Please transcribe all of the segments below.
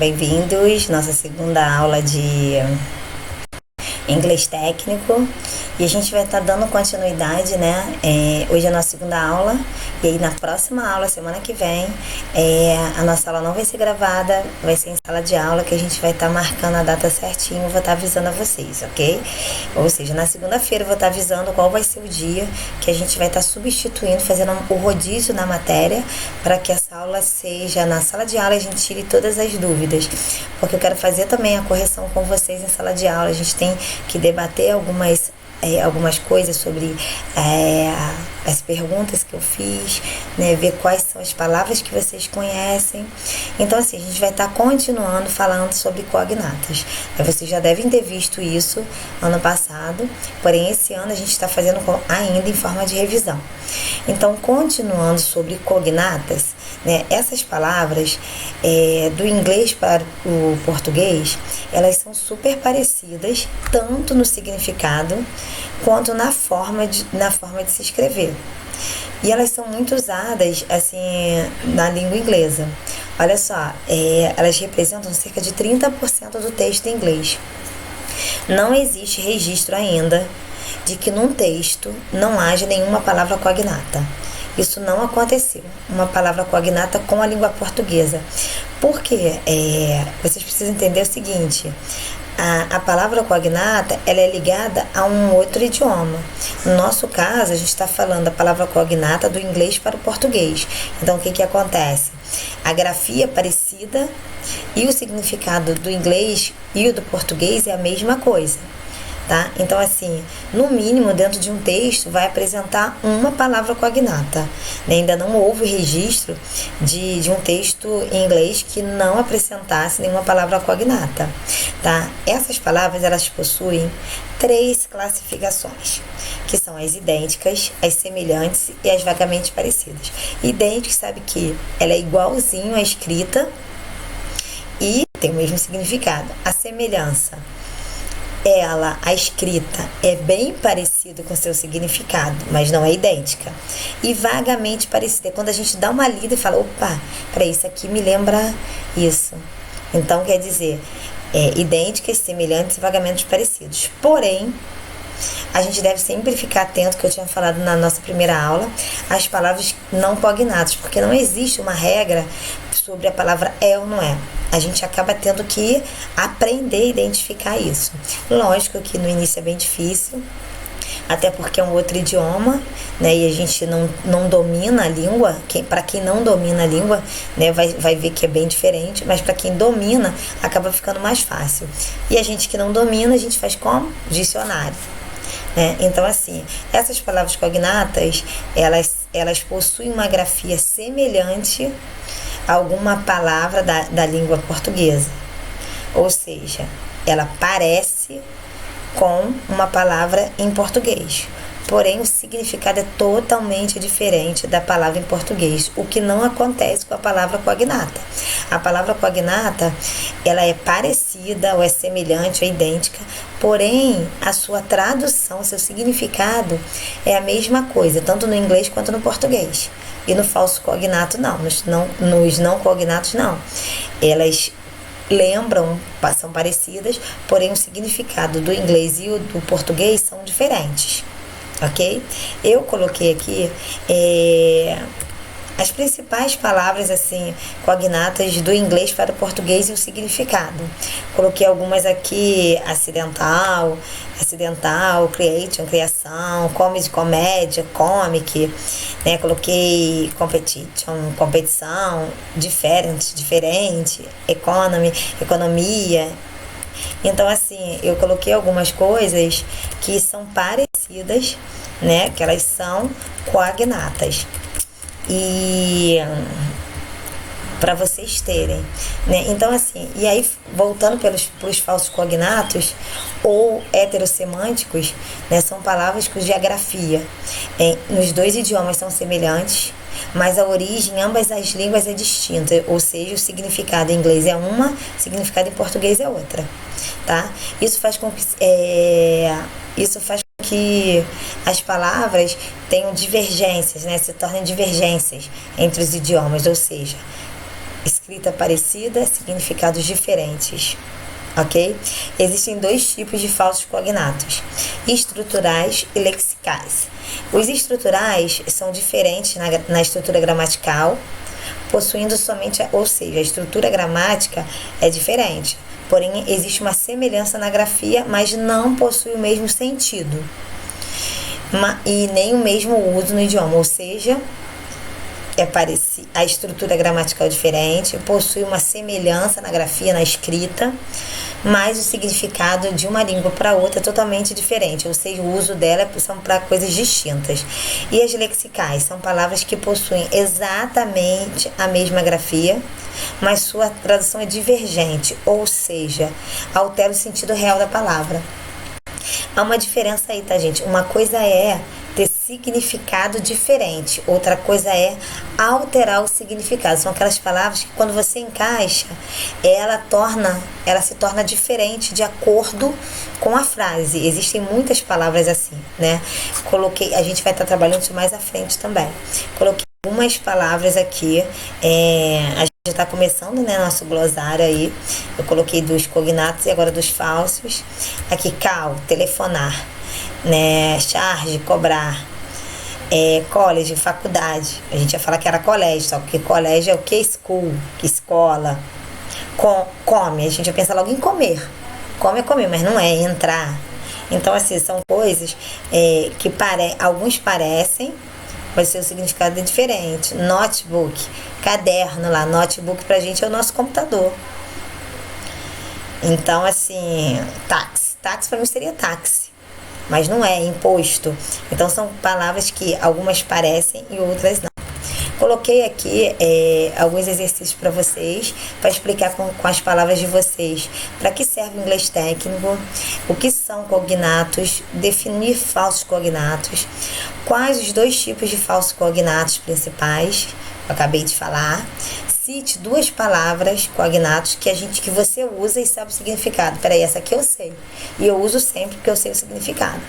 Bem-vindos, nossa segunda aula de inglês técnico. E a gente vai estar dando continuidade, né? Hoje é a nossa segunda aula. E aí na próxima aula, semana que vem, a nossa aula não vai ser gravada, vai ser em sala de aula, que a gente vai estar marcando a data certinho, vou estar avisando a vocês, ok? Ou seja, na segunda-feira eu vou estar avisando qual vai ser o dia que a gente vai estar substituindo, fazendo o rodízio na matéria, para que essa aula seja na sala de aula e a gente tire todas as dúvidas. Porque eu quero fazer também a correção com vocês em sala de aula. A gente tem que debater algumas coisas sobre as perguntas que eu fiz, né, ver quais são as palavras que vocês conhecem. Então, assim, a gente vai estar continuando falando sobre cognatas. Vocês já devem ter visto isso ano passado, porém esse ano a gente está fazendo ainda em forma de revisão. Então, continuando sobre cognatas, né, essas palavras do inglês para o português, elas são super parecidas, tanto no significado quanto na forma de se escrever. E elas são muito usadas assim na língua inglesa. Olha só, elas representam cerca de 30% do texto em inglês. Não existe registro ainda de que num texto não haja nenhuma palavra cognata. Isso não aconteceu, uma palavra cognata com a língua portuguesa. Porque vocês precisam entender o seguinte: a palavra cognata, ela é ligada a um outro idioma. No nosso caso, a gente está falando a palavra cognata do inglês para o português. Então, o que acontece? A grafia é parecida e o significado do inglês e o do português é a mesma coisa. Tá? Então, assim, no mínimo, dentro de um texto, vai apresentar uma palavra cognata. Né? Ainda não houve registro de um texto em inglês que não apresentasse nenhuma palavra cognata. Tá? Essas palavras, elas possuem 3 classificações, que são as idênticas, as semelhantes e as vagamente parecidas. Idêntica, sabe que ela é igualzinho à escrita e tem o mesmo significado. A semelhança, a escrita é bem parecida com seu significado, mas não é idêntica. E vagamente parecida é quando a gente dá uma lida e fala, opa, peraí, isso aqui me lembra isso. Então, quer dizer, idênticas, semelhantes e vagamente parecidos. Porém, a gente deve sempre ficar atento, que eu tinha falado na nossa primeira aula, às palavras não cognatas, porque não existe uma regra sobre a palavra ou não é. A gente acaba tendo que aprender a identificar isso. Lógico que no início é bem difícil, até porque é um outro idioma, né, e a gente não domina a língua. Para quem não domina a língua, né, vai ver que é bem diferente, mas para quem domina, acaba ficando mais fácil. E a gente que não domina, a gente faz como? Dicionário. Então, assim, essas palavras cognatas, elas possuem uma grafia semelhante a alguma palavra da língua portuguesa. Ou seja, ela parece com uma palavra em português. Porém, o significado é totalmente diferente da palavra em português, o que não acontece com a palavra cognata. A palavra cognata, ela é parecida, ou é semelhante, ou é idêntica, porém, a sua tradução, seu significado é a mesma coisa, tanto no inglês quanto no português. E no falso cognato, não. Nos não cognatos, não. Elas lembram, são parecidas, porém o significado do inglês e o do português são diferentes. Ok? Eu coloquei aqui as principais palavras assim cognatas do inglês para o português e o significado. Coloquei algumas aqui: acidental, creation, criação, comedy, comédia, comic, né? Coloquei competition, competição, diferente, economy, economia. Então, assim, eu coloquei algumas coisas que são parecidas, né? Que elas são cognatas. E para vocês terem, né? Então, assim, e aí voltando pelos falsos cognatos ou heterossemânticos, né? São palavras cuja grafia nos 2 idiomas são semelhantes, mas a origem em ambas as línguas é distinta, ou seja, o significado em inglês é uma, o significado em português é outra, tá? Isso faz com que as palavras tenham divergências, né? Se tornem divergências entre os idiomas, ou seja, isso escrita parecida, significados diferentes. Ok? Existem dois tipos de falsos cognatos: estruturais e lexicais. Os estruturais são diferentes na estrutura gramatical, possuindo somente, ou seja, a estrutura gramática é diferente, porém existe uma semelhança na grafia, mas não possui o mesmo sentido e nem o mesmo uso no idioma, ou seja, a estrutura gramatical é diferente, possui uma semelhança na grafia, na escrita, mas o significado de uma língua para outra é totalmente diferente, ou seja, o uso dela são para coisas distintas. E as lexicais são palavras que possuem exatamente a mesma grafia, mas sua tradução é divergente, ou seja, altera o sentido real da palavra. Há uma diferença aí, tá, gente? Uma coisa é ter significado diferente, outra coisa é alterar o significado. São aquelas palavras que quando você encaixa, ela se torna diferente de acordo com a frase. Existem muitas palavras assim, né? A gente vai estar trabalhando isso mais à frente também. Coloquei algumas palavras aqui, a gente está começando, né, nosso glossário aí. Eu coloquei dos cognatos e agora dos falsos. Aqui, call, telefonar, né, charge, cobrar, college, faculdade. A gente ia falar que era colégio, só que colégio é o que? School, que escola. Come, a gente ia pensar logo em comer. Come é comer, mas não é entrar. Então, assim, são coisas que alguns parecem, mas seu significado é diferente. Notebook, caderno lá. Notebook pra gente é o nosso computador. Então, assim, táxi. Táxi pra mim seria táxi, mas não é imposto. Então, são palavras que algumas parecem e outras não. Coloquei aqui alguns exercícios para vocês, para explicar com as palavras de vocês para que serve o inglês técnico, o que são cognatos, definir falsos cognatos, quais os dois tipos de falsos cognatos principais, eu acabei de falar. Cite duas palavras, cognatos, que você usa e sabe o significado. Peraí, essa aqui eu sei. E eu uso sempre porque eu sei o significado.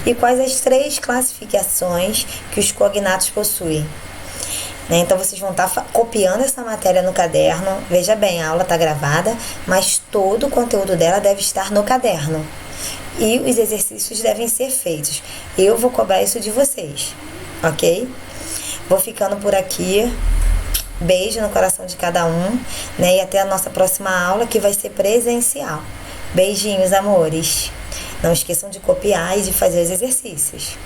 E quais as 3 classificações que os cognatos possuem. Então, vocês vão estar copiando essa matéria no caderno. Veja bem, a aula está gravada, mas todo o conteúdo dela deve estar no caderno. E os exercícios devem ser feitos. Eu vou cobrar isso de vocês, ok? Vou ficando por aqui. Beijo no coração de cada um, né? E até a nossa próxima aula, que vai ser presencial. Beijinhos, amores. Não esqueçam de copiar e de fazer os exercícios.